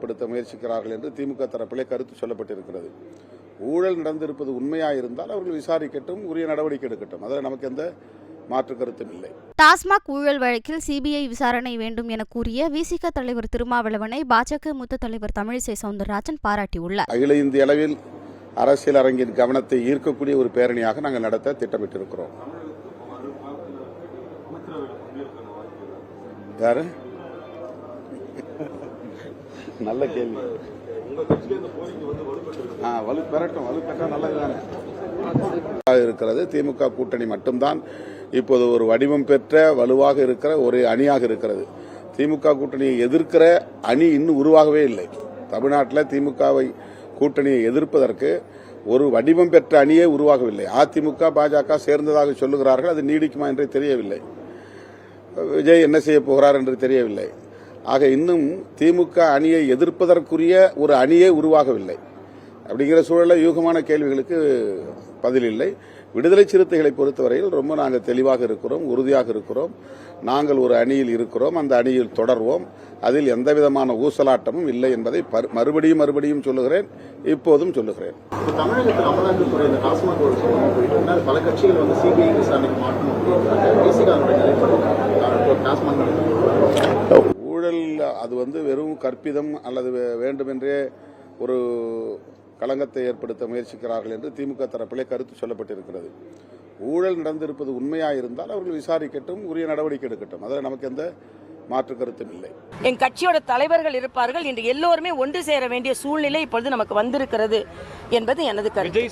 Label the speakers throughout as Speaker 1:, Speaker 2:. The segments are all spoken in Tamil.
Speaker 1: ஏற்படுத்த முயற்சிக்கிறார்கள் என்று திமுக தரப்பிலே கருத்து சொல்லப்பட்டிருக்கிறது. ஊழல் நடந்திருப்பது உண்மையாயிருந்தால் அவர்கள் விசாரிக்கட்டும், உரிய நடவடிக்கை எடுக்கட்டும். அதில் நமக்கு எந்த மாற்று கருத்தும் இல்லை.
Speaker 2: டாஸ்மாக் ஊழல் வழக்கில் சிபிஐ விசாரணை வேண்டும் என கூறிய விசிக தலைவர் திருமாவளவனை பாஜக மூத்த தலைவர் தமிழிசை சவுந்தரராஜன் பாராட்டியுள்ளார்.
Speaker 1: அகில இந்திய அளவில் அரசியல் அரங்கின் கவனத்தை ஈர்க்கக்கூடிய ஒரு பேரணியாக நாங்கள் நடத்த திட்டமிட்டிருக்கிறோம். யாரு? நல்ல கேள்வி. இருக்கிறது. திமுக கூட்டணி மட்டும்தான் இப்போது ஒரு வடிவம் பெற்ற வலுவாக இருக்கிற ஒரு அணியாக இருக்கிறது. திமுக கூட்டணியை எதிர்க்கிற அணி இன்னும் உருவாகவே இல்லை. தமிழ்நாட்டில் திமுகவை கூட்டணியை எதிர்ப்பதற்கு ஒரு வடிவம் பெற்ற அணியே உருவாகவில்லை. அதிமுக பாஜக சேர்ந்ததாக சொல்லுகிறார்கள். அது நீடிக்குமா என்று தெரியவில்லை. விஜய் என்ன செய்ய போகிறார் என்று தெரியவில்லை. ஆக இன்னும் திமுக அணியை எதிர்ப்பதற்குரிய ஒரு அணியே உருவாகவில்லை. அப்படிங்கிற சூழலில் யூகமான கேள்விகளுக்கு பதில் இல்லை. விடுதலை சிறுத்தைகளை பொறுத்தவரையில் ரொம்ப நாங்கள் தெளிவாக இருக்கிறோம், உறுதியாக இருக்கிறோம். நாங்கள் ஒரு அணியில் இருக்கிறோம், அந்த அணியில் தொடர்வோம். அதில் எந்தவிதமான ஊசலாட்டமும் இல்லை என்பதை மறுபடியும் சொல்லுகிறேன், இப்போதும் சொல்லுகிறேன்.
Speaker 3: தமிழகத்தில் அமலாக்கத்துறை இந்த டாஸ்மாக் பல கட்சிகள் வந்து சிபிஐ விசாரணைக்கு மாற்றணும்.
Speaker 1: ஊழல் அது வெறும் கற்பிதம் அல்லது வேண்டுமென்றே ஒரு களங்கத்தை ஏற்படுத்த முயற்சிக்கிறார்கள் என்று திமுக தரப்பிலே கருத்து சொல்லப்பட்டிருக்கிறது. ஊழல் நடந்திருப்பது உண்மையாயிருந்தால் அவர்கள் விசாரிக்கட்டும், உரிய நடவடிக்கை எடுக்கட்டும். அதில் நமக்கு எந்த மாற்று கருத்தும் இல்லை.
Speaker 4: என் கட்சியோட தலைவர்கள் இருப்பார்கள். இன்று எல்லோருமே ஒன்று சேர வேண்டிய சூழ்நிலை இப்பொழுது நமக்கு வந்திருக்கிறது என்பது எனது கருத்து.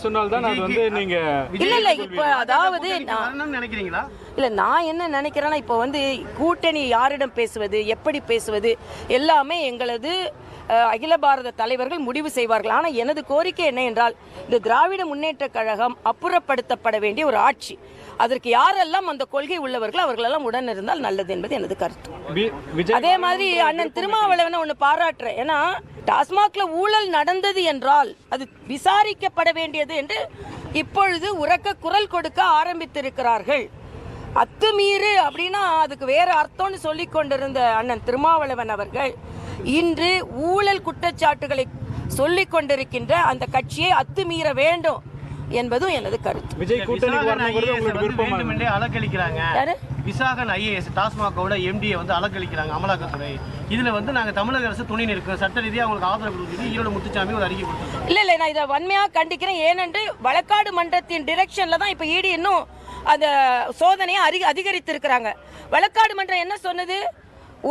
Speaker 4: இல்ல நான் என்ன நினைக்கிறேன்னா, இப்போ கூட்டணி யாரிடம் பேசுவது, எப்படி பேசுவது எல்லாமே எங்களது அகில பாரத தலைவர்கள் முடிவு செய்வார்கள். ஆனால் எனது கோரிக்கை என்ன என்றால், இந்த திராவிட முன்னேற்ற கழகம் அப்புறப்படுத்தப்பட வேண்டிய ஒரு ஆட்சி. அதற்கு யாரெல்லாம் அந்த கொள்கை உள்ளவர்கள் அவர்களெல்லாம் உடன் இருந்தால் நல்லது என்பது எனது கருத்து. அதே மாதிரி அண்ணன் திருமாவளவனை ஒன்று பாராட்டுறேன். ஏன்னா டாஸ்மாக்ல ஊழல் நடந்தது என்றால் அது விசாரிக்கப்பட வேண்டியது என்று இப்பொழுது உரக்க குரல் கொடுக்க ஆரம்பித்திருக்கிறார்கள். அத்துமீறு அப்படின்னா அதுக்கு வேற அர்த்தம்னு சொல்லிக் கொண்டிருந்த அண்ணன் திருமாவளவன் அவர்கள் இன்று ஊழல் குற்றச்சாட்டுகளை சொல்லிக் கொண்டிருக்கின்ற அந்த கட்சியை அத்துமீற வேண்டும் என்பதும் எனது கருத்து.
Speaker 3: விஜய் கூட்டணி அலக்களிக்கிறாங்க. விசாகன் ஐஏஎஸ் டாஸ்மாகோட எம்டியை அலக்களிக்கிறாங்க அமலாக்கத்துறை. இதுல நாங்க தமிழக அரசு துணை நிற்கும், சட்ட ரீதியாக அவங்களுக்கு ஆதரவு கொடுக்குது. ஈரோடு முத்துசாமி ஒரு அறிக்கை கொடுத்துருக்காங்க.
Speaker 4: இல்ல நான் இதை வன்மையா கண்டிக்கிறேன். ஏனென்று வழக்காடு மன்றத்தின் டிரெக்ஷன்ல தான் இப்ப ஈடி இன்னும் அந்த சோதனையை அதிகரித்திருக்கிறாங்க. வழக்காடு மன்றம் என்ன சொன்னது?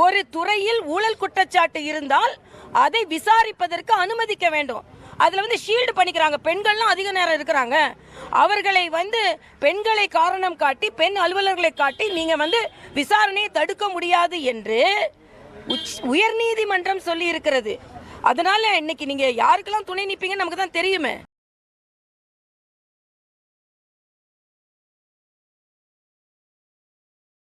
Speaker 4: ஒரு துறையில் ஊழல் குற்றச்சாட்டு இருந்தால் அதை விசாரிப்பதற்கு அனுமதிக்க வேண்டும். அதுல ஷீல்டு பண்ணிக்கிறாங்க. பெண்கள்லாம் அதிக நேரம் இருக்கிறாங்க. அவர்களை பெண்களை காரணம் காட்டி, பெண் அலுவலர்களை காட்டி நீங்க விசாரணையை தடுக்க முடியாது என்று உயர்நீதிமன்றம் சொல்லி இருக்கிறது. அதனால இன்னைக்கு நீங்க யாருக்கெல்லாம் துணை நிப்பீங்கன்னு நமக்கு தான் தெரியுமே.